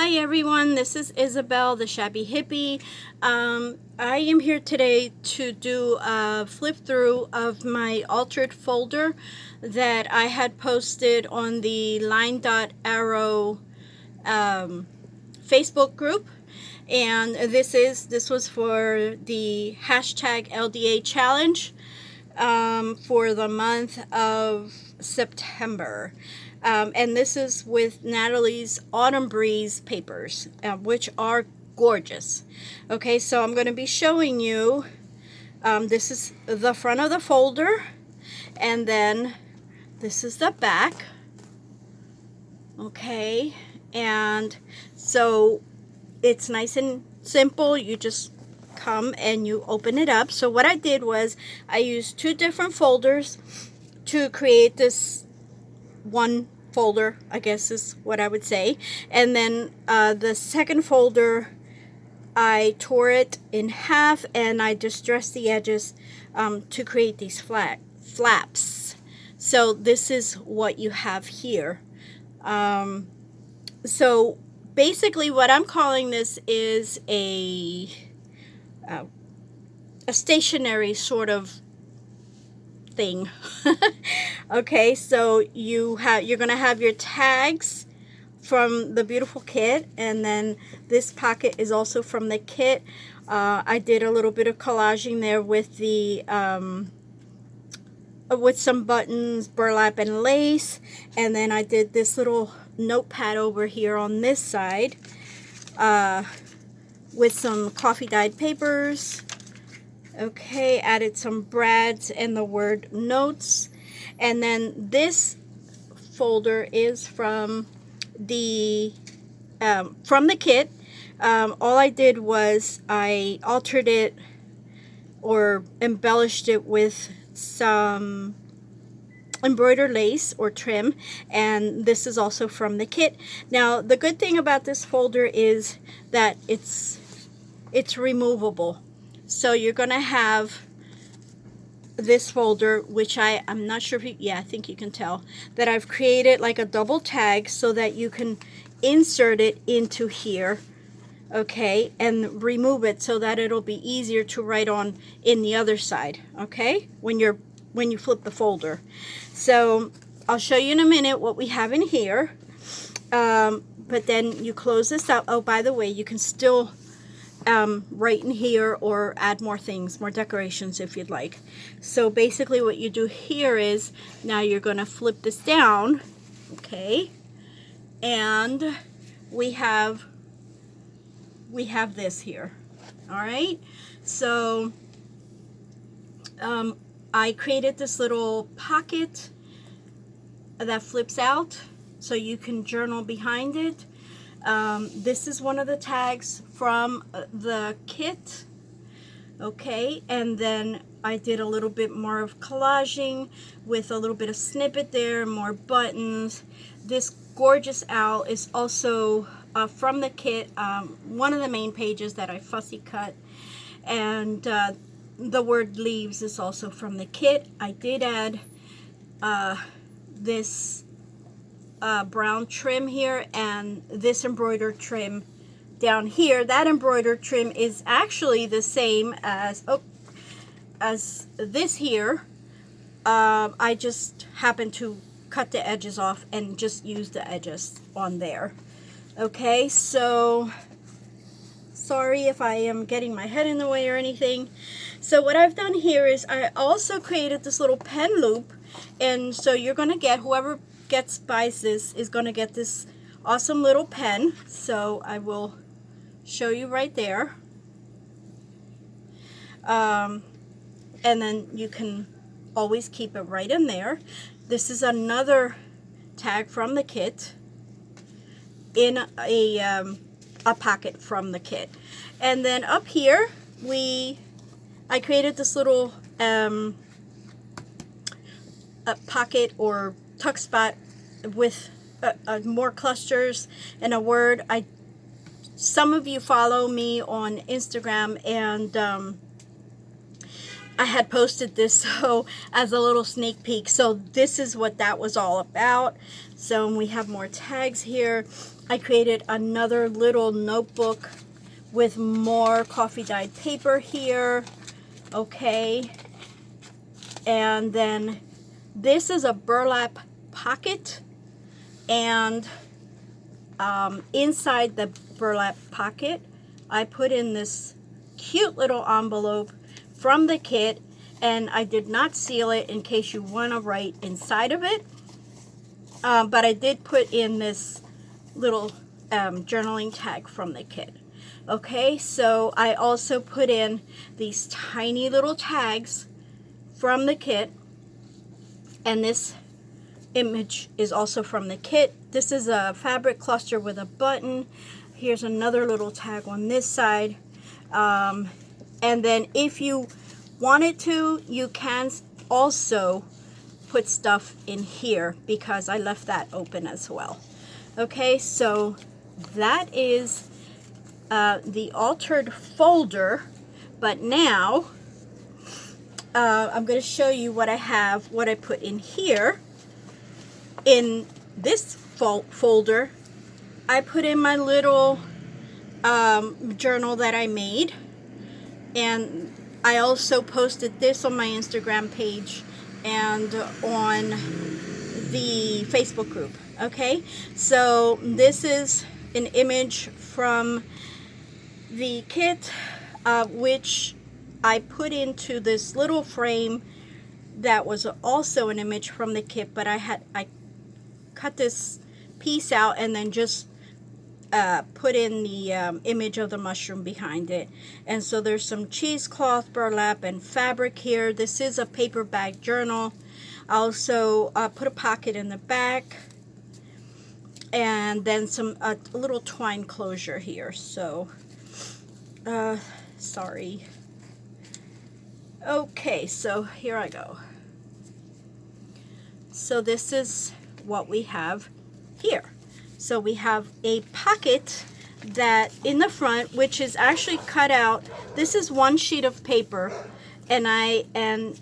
Hi everyone, this is Isabel, the Shabby Hippie. I am here today to do a flip through of my altered folder that I had posted on the Line Dot Arrow Facebook group. And this was for the hashtag LDA challenge for the month of September. And this is with Natalie's Autumn Breeze papers, which are gorgeous. Okay, so I'm going to be showing you, this is the front of the folder, and then this is the back. Okay, and so it's nice and simple. You just come and you open it up. So what I did was I used two different folders to create this one folder, I guess is what I would say. And then the second folder, I tore it in half and I distressed the edges to create these flaps. So this is what you have here. So basically what I'm calling this is a stationary sort of thing. Okay, so you're gonna have your tags from the beautiful kit, and then this pocket is also from the kit. I did a little bit of collaging there with the with some buttons, burlap, and lace, and then I did this little notepad over here on this side with some coffee dyed papers. Okay, added some brads and the word notes. And then this folder is from the kit. All I did was I altered it or embellished it with some embroidered lace or trim, and this is also from the kit. Now the good thing about this folder is that it's removable. So you're going to have this folder, which I'm not sure if you, yeah, I think you can tell that I've created like a double tag so that you can insert it into here, okay, and remove it so that it'll be easier to write on in the other side, okay, when you flip the folder. So I'll show you in a minute what we have in here, but then you close this up. Oh, by the way, you can still write in here or add more things, more decorations if you'd like. So basically what you do here is now you're going to flip this down, okay, and we have this here. All right, so I created this little pocket that flips out so you can journal behind it. This is one of the tags from the kit, okay, and then I did a little bit more of collaging with a little bit of snippet there, more buttons. This gorgeous owl is also from the kit, one of the main pages that I fussy cut, and the word leaves is also from the kit. I did add this brown trim here and this embroidered trim down here. That embroidered trim is actually the same as this here. I just happened to cut the edges off and just use the edges on there. Okay, so sorry if I am getting my head in the way or anything. So what I've done here is I also created this little pen loop, and so you're gonna get, whoever buys this is going to get this awesome little pen. So I will show you right there, and then you can always keep it right in there. This is another tag from the kit in a pocket from the kit. And then up here I created this little a pocket or tuck spot with more clusters and a word. Some of you follow me on Instagram, and I had posted this so as a little sneak peek. So this is what that was all about. So we have more tags here. I created another little notebook with more coffee dyed paper here. Okay. And then this is a burlap pocket, and inside the burlap pocket I put in this cute little envelope from the kit, and I did not seal it in case you want to write inside of it, but I did put in this little journaling tag from the kit. Okay, so I also put in these tiny little tags from the kit, and this image is also from the kit. This is a fabric cluster with a button. Here's another little tag on this side. And then if you wanted to, you can also put stuff in here because I left that open as well. Okay, so that is the altered folder, but now I'm going to show you what I have, what I put in here. In this folder, I put in my little journal that I made, and I also posted this on my Instagram page and on the Facebook group. Okay, so this is an image from the kit, which I put into this little frame that was also an image from the kit, but I cut this piece out and then just put in the image of the mushroom behind it. And so there's some cheesecloth, burlap, and fabric here. This is a paper bag journal. I also put a pocket in the back, and then a little twine closure here. So sorry. Okay, so here I go. So this is what we have here. So we have a pocket that in the front, which is actually cut out. This is one sheet of paper, and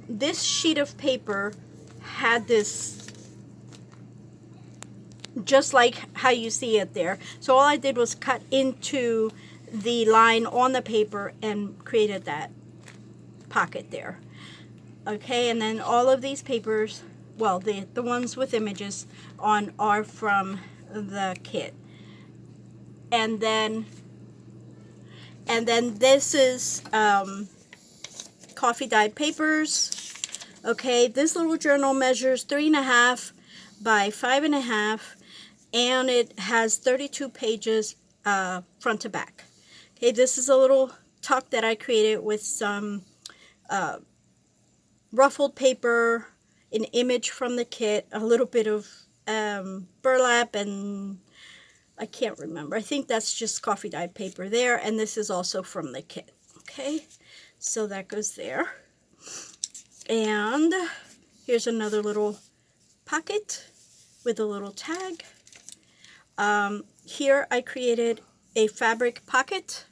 this sheet of paper had this, just like how you see it there. So all I did was cut into the line on the paper and created that pocket there. Okay, and then all of these papers, well, the ones with images on, are from the kit. And then this is coffee dyed papers. Okay, this little journal measures 3.5 by 5.5, and it has 32 pages front to back. Okay, this is a little tuck that I created with some ruffled paper, an image from the kit, a little bit of burlap, and I can't remember. I think that's just coffee dyed paper there, and this is also from the kit. Okay, so that goes there. And here's another little pocket with a little tag. Here I created a fabric pocket,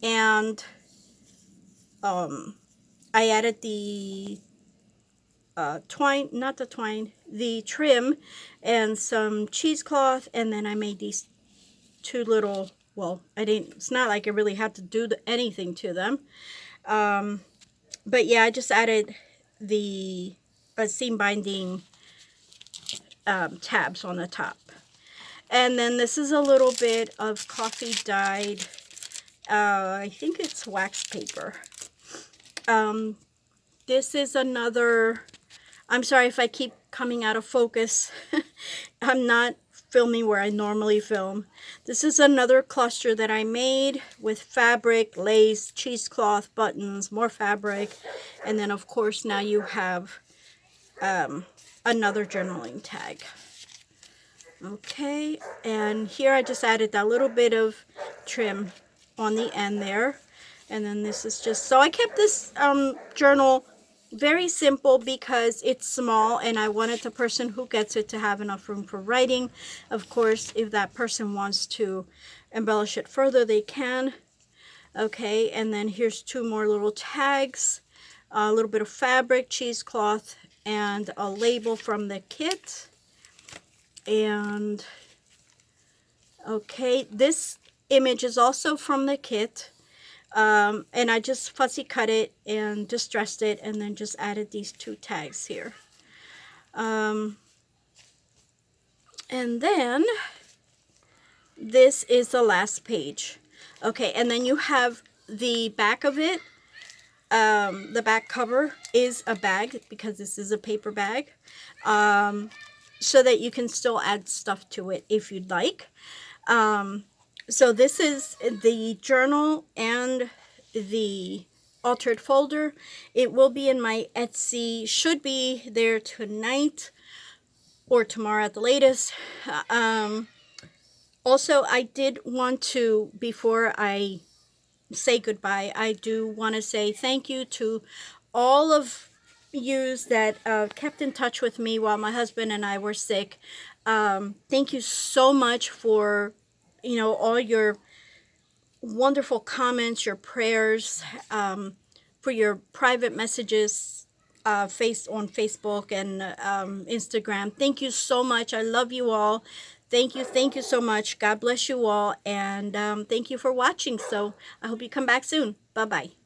and I added the the trim and some cheesecloth, and then I made these two little, well, it's not like I really had to do anything to them. But yeah, I just added the seam binding tabs on the top. And then this is a little bit of coffee dyed, I think it's wax paper. This is another, I'm sorry if I keep coming out of focus. I'm not filming where I normally film. This is another cluster that I made with fabric, lace, cheesecloth, buttons, more fabric, and then of course now you have another journaling tag. Okay, and here I just added that little bit of trim on the end there. And then this is just, so I kept this journal very simple because it's small, and I wanted the person who gets it to have enough room for writing. Of course, if that person wants to embellish it further, they can. Okay, and then here's two more little tags. a little bit of fabric, cheesecloth, and a label from the kit. And okay, this image is also from the kit. And I just fussy cut it and distressed it, and then just added these 2 tags here. And then this is the last page. Okay, and then you have the back of it. The back cover is a bag, because this is a paper bag, so that you can still add stuff to it if you'd like. So this is the journal and the altered folder. It will be in my Etsy, should be there tonight or tomorrow at the latest. Also, I did want to, before I say goodbye, I do want to say thank you to all of yous that kept in touch with me while my husband and I were sick. Thank you so much for, you know, all your wonderful comments, your prayers, for your private messages on Facebook and Instagram. Thank you so much. I love you all. Thank you so much. God bless you all, and thank you for watching. So I hope you come back soon. Bye-bye.